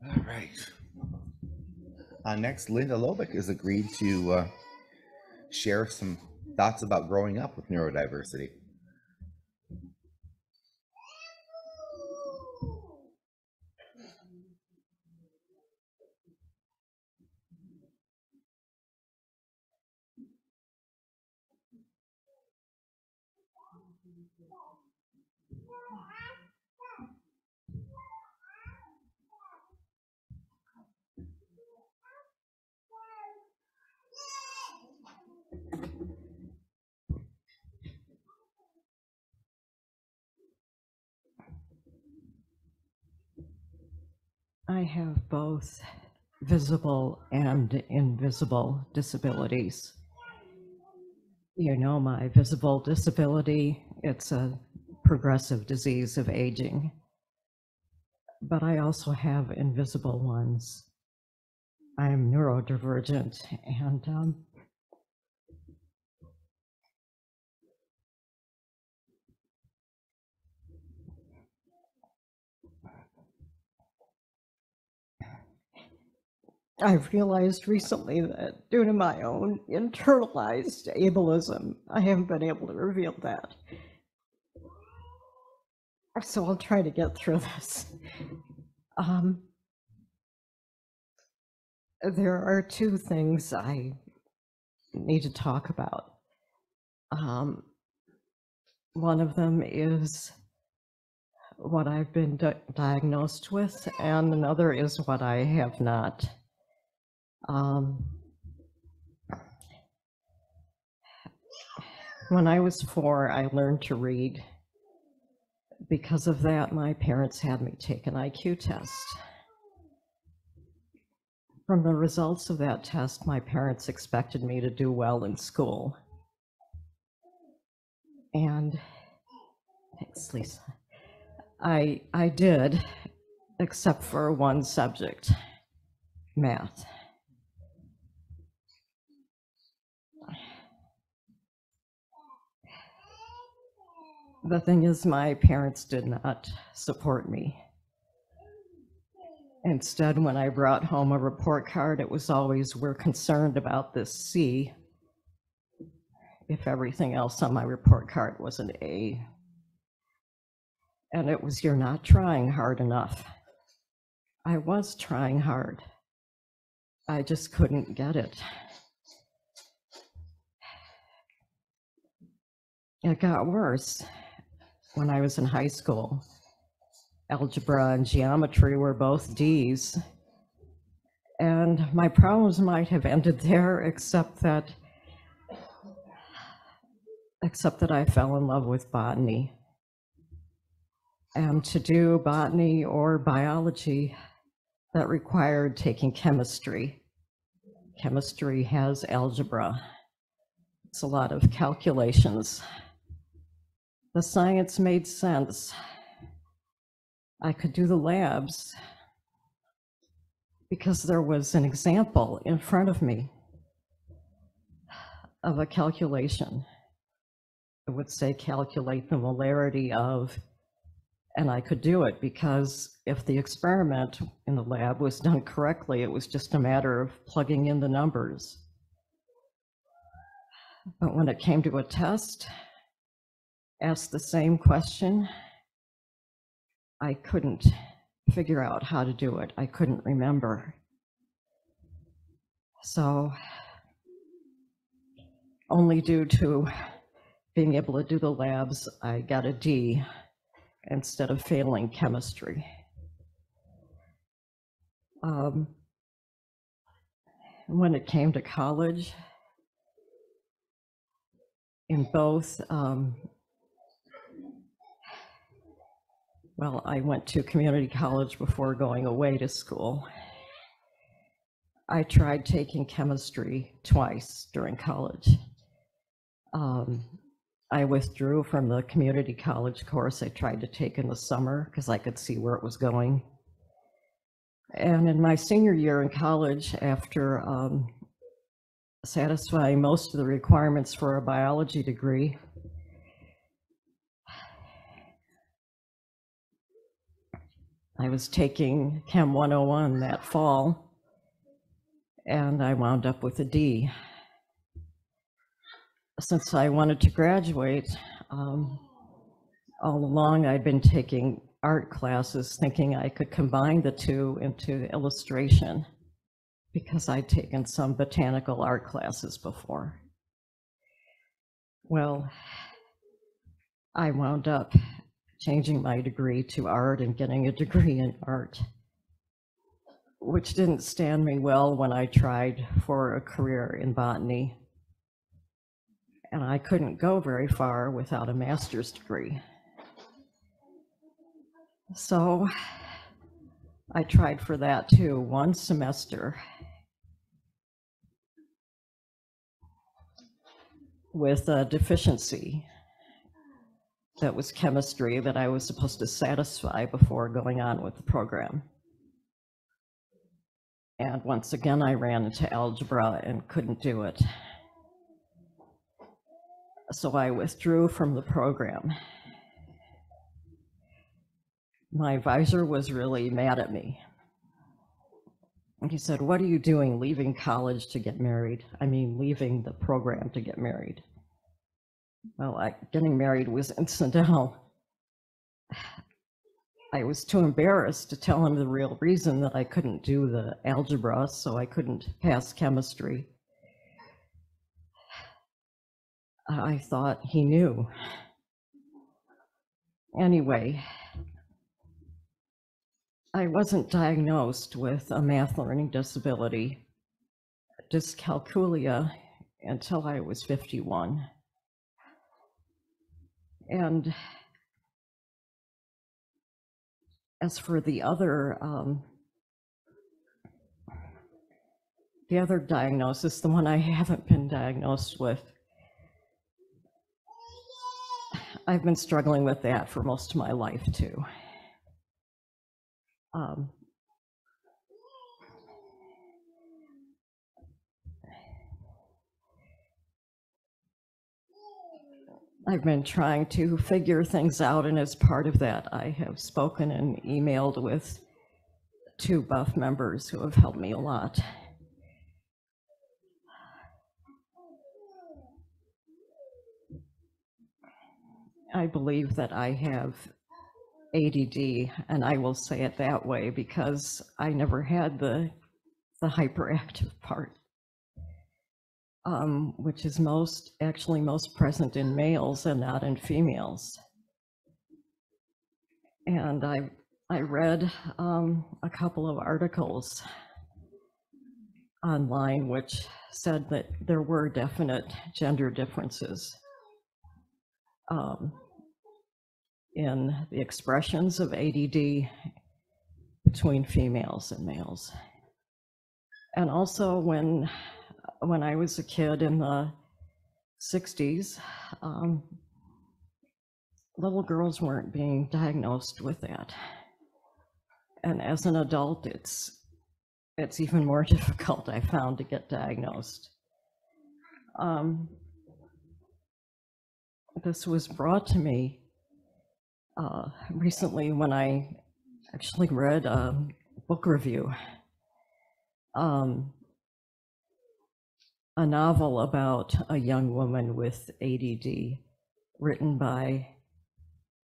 All right. Next, Linda Lobik has agreed to share some thoughts about growing up with neurodiversity. I have both visible and invisible disabilities. You know, my visible disability, it's a progressive disease of aging, but I also have invisible ones. I am neurodivergent, and I've realized recently that due to my own internalized ableism, I haven't been able to reveal that. So I'll try to get through this. There are two things I need to talk about. One of them is what I've been diagnosed with, and another is what I have not. When I was 4, I learned to read. Because of that, my parents had me take an IQ test. From the results of that test, my parents expected me to do well in school. And, thanks, Lisa. I did, except for one subject, math. The thing is, my parents did not support me. Instead, when I brought home a report card, it was always, "We're concerned about this C," if everything else on my report card was an A. And it was, "You're not trying hard enough." I was trying hard. I just couldn't get it. It got worse when I was in high school. Algebra and geometry were both D's. And my problems might have ended there, except that I fell in love with botany. And to do botany or biology, that required taking chemistry. Chemistry has algebra. It's a lot of calculations. The science made sense. I could do the labs because there was an example in front of me of a calculation. It would say calculate the molarity of, and I could do it because if the experiment in the lab was done correctly, it was just a matter of plugging in the numbers. But when it came to a test, asked the same question, I couldn't figure out how to do it. I couldn't remember. So only due to being able to do the labs, I got a D instead of failing chemistry. When it came to college, in both, well, I went to community college before going away to school. I tried taking chemistry twice during college. I withdrew from the community college course I tried to take in the summer because I could see where it was going. And in my senior year in college, after satisfying most of the requirements for a biology degree, I was taking Chem 101 that fall, and I wound up with a D. Since I wanted to graduate, all along I'd been taking art classes thinking I could combine the two into illustration because I'd taken some botanical art classes before. Well, I wound up changing my degree to art and getting a degree in art, which didn't stand me well when I tried for a career in botany. And I couldn't go very far without a master's degree. So I tried for that too, one semester with a deficiency that was chemistry that I was supposed to satisfy before going on with the program. And once again, I ran into algebra and couldn't do it. So I withdrew from the program. My advisor was really mad at me. He said, "What are you doing leaving college to get married? I mean, leaving the program to get married." Well, getting married was incidental. I was too embarrassed to tell him the real reason that I couldn't do the algebra, so I couldn't pass chemistry. I thought he knew. Anyway, I wasn't diagnosed with a math learning disability, dyscalculia, until I was 51. And as for the other diagnosis, the one I haven't been diagnosed with, I've been struggling with that for most of my life too. I've been trying to figure things out, and as part of that, I have spoken and emailed with 2 Buff members who have helped me a lot. I believe that I have ADD, and I will say it that way because I never had the hyperactive part, which is most present in males and not in females. And I read a couple of articles online which said that there were definite gender differences in the expressions of ADD between females and males. And also when I was a kid in the 60s, little girls weren't being diagnosed with that. And as an adult, it's even more difficult, I found, to get diagnosed. This was brought to me recently when I actually read a book review, a novel about a young woman with ADD, written by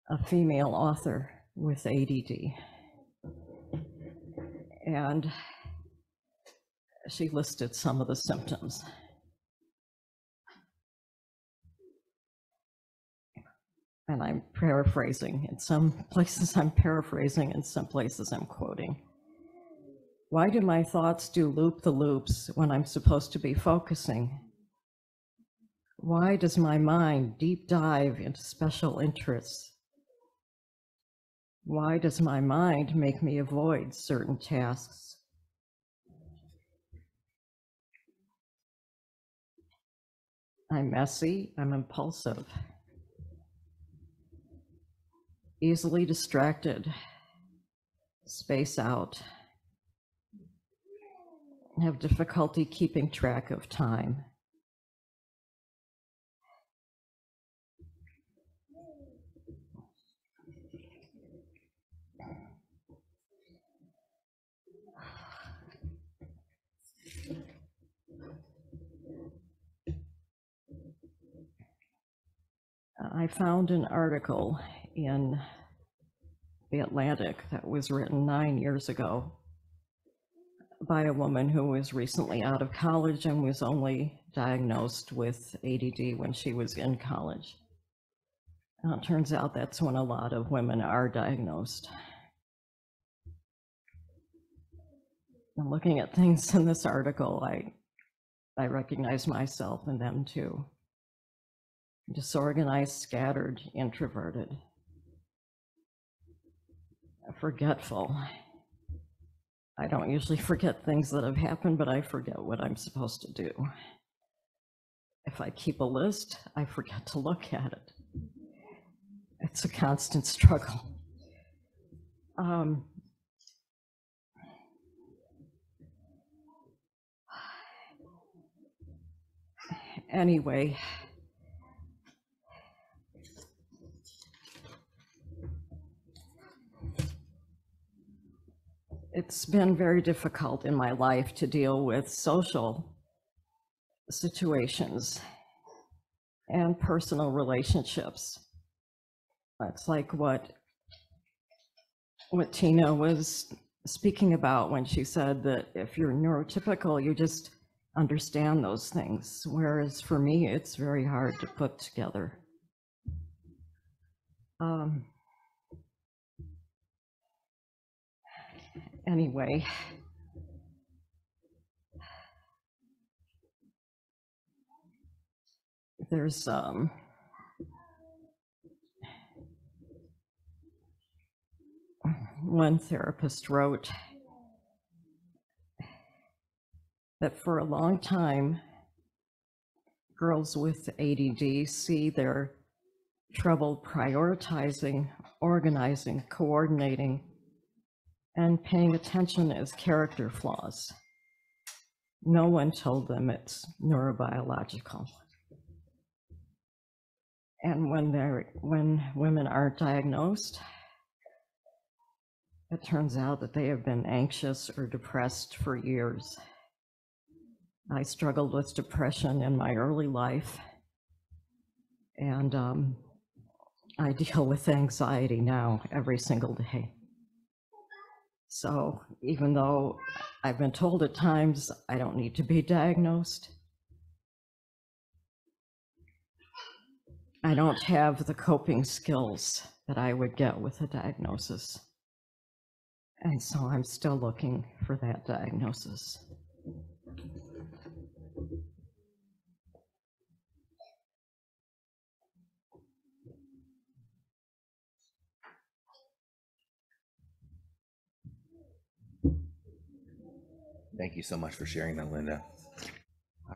a female author with ADD. And she listed some of the symptoms. And I'm paraphrasing. In some places I'm paraphrasing, in some places I'm quoting. "Why do my thoughts do loop-the-loops when I'm supposed to be focusing? Why does my mind deep dive into special interests? Why does my mind make me avoid certain tasks? I'm messy, I'm impulsive, easily distracted, space out, have difficulty keeping track of time. I found an article in The Atlantic that was written 9 years ago by a woman who was recently out of college and was only diagnosed with ADD when she was in college. It turns out that's when a lot of women are diagnosed. And looking at things in this article, I recognize myself in them too. Disorganized, scattered, introverted, forgetful. I don't usually forget things that have happened, but I forget what I'm supposed to do. If I keep a list, I forget to look at it. It's a constant struggle. Anyway, it's been very difficult in my life to deal with social situations and personal relationships. That's like what Tina was speaking about when she said that if you're neurotypical, you just understand those things, whereas for me, it's very hard to put together. Anyway, there's one therapist wrote that for a long time, girls with ADD see their trouble prioritizing, organizing, coordinating, and paying attention as character flaws. No one told them it's neurobiological. And when women aren't diagnosed, it turns out that they have been anxious or depressed for years. I struggled with depression in my early life, and I deal with anxiety now every single day. So even though I've been told at times I don't need to be diagnosed, I don't have the coping skills that I would get with a diagnosis. And so I'm still looking for that diagnosis. Thank you so much for sharing that, Linda.